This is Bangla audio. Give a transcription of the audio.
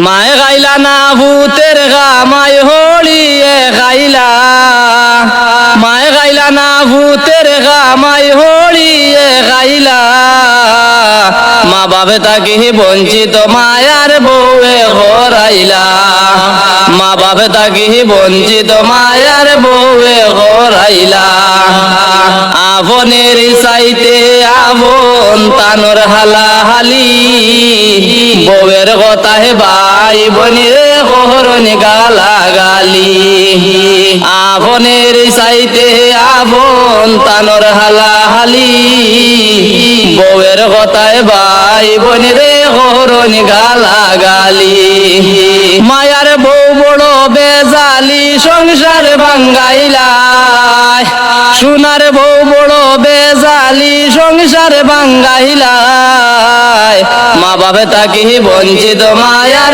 মায়ে গাইলা না ভূতের গা মায় হলিয়ে গাইলা, মায়ে গাইলা না ভূতের গা মায় হলিয়ে গাইলা। মা বাবে তাকে বঞ্চিত মায়ার বউয়ে হরাইলা, মা বাবে তাকে বঞ্চিত মায়ার বউয়ে হরাইলা। আবনের চাইতে আবন তানোর হালাহালি, বউয়ের কথা হে ভাই বনিরে হরণ গালাগালি। আবনের চাইতে আবন তানোর হালাহালি, বউয়ের কথা হে ভাই বনিরে হরণ গালাগালি। মায়ার বউ বড় বেজালি সংসার ভাঙ্গাইলা, সোনার বউ বড় বেজালি সংসার ভাঙ্গাইলা। মা বাবা তাকে বঞ্চিত মায়ার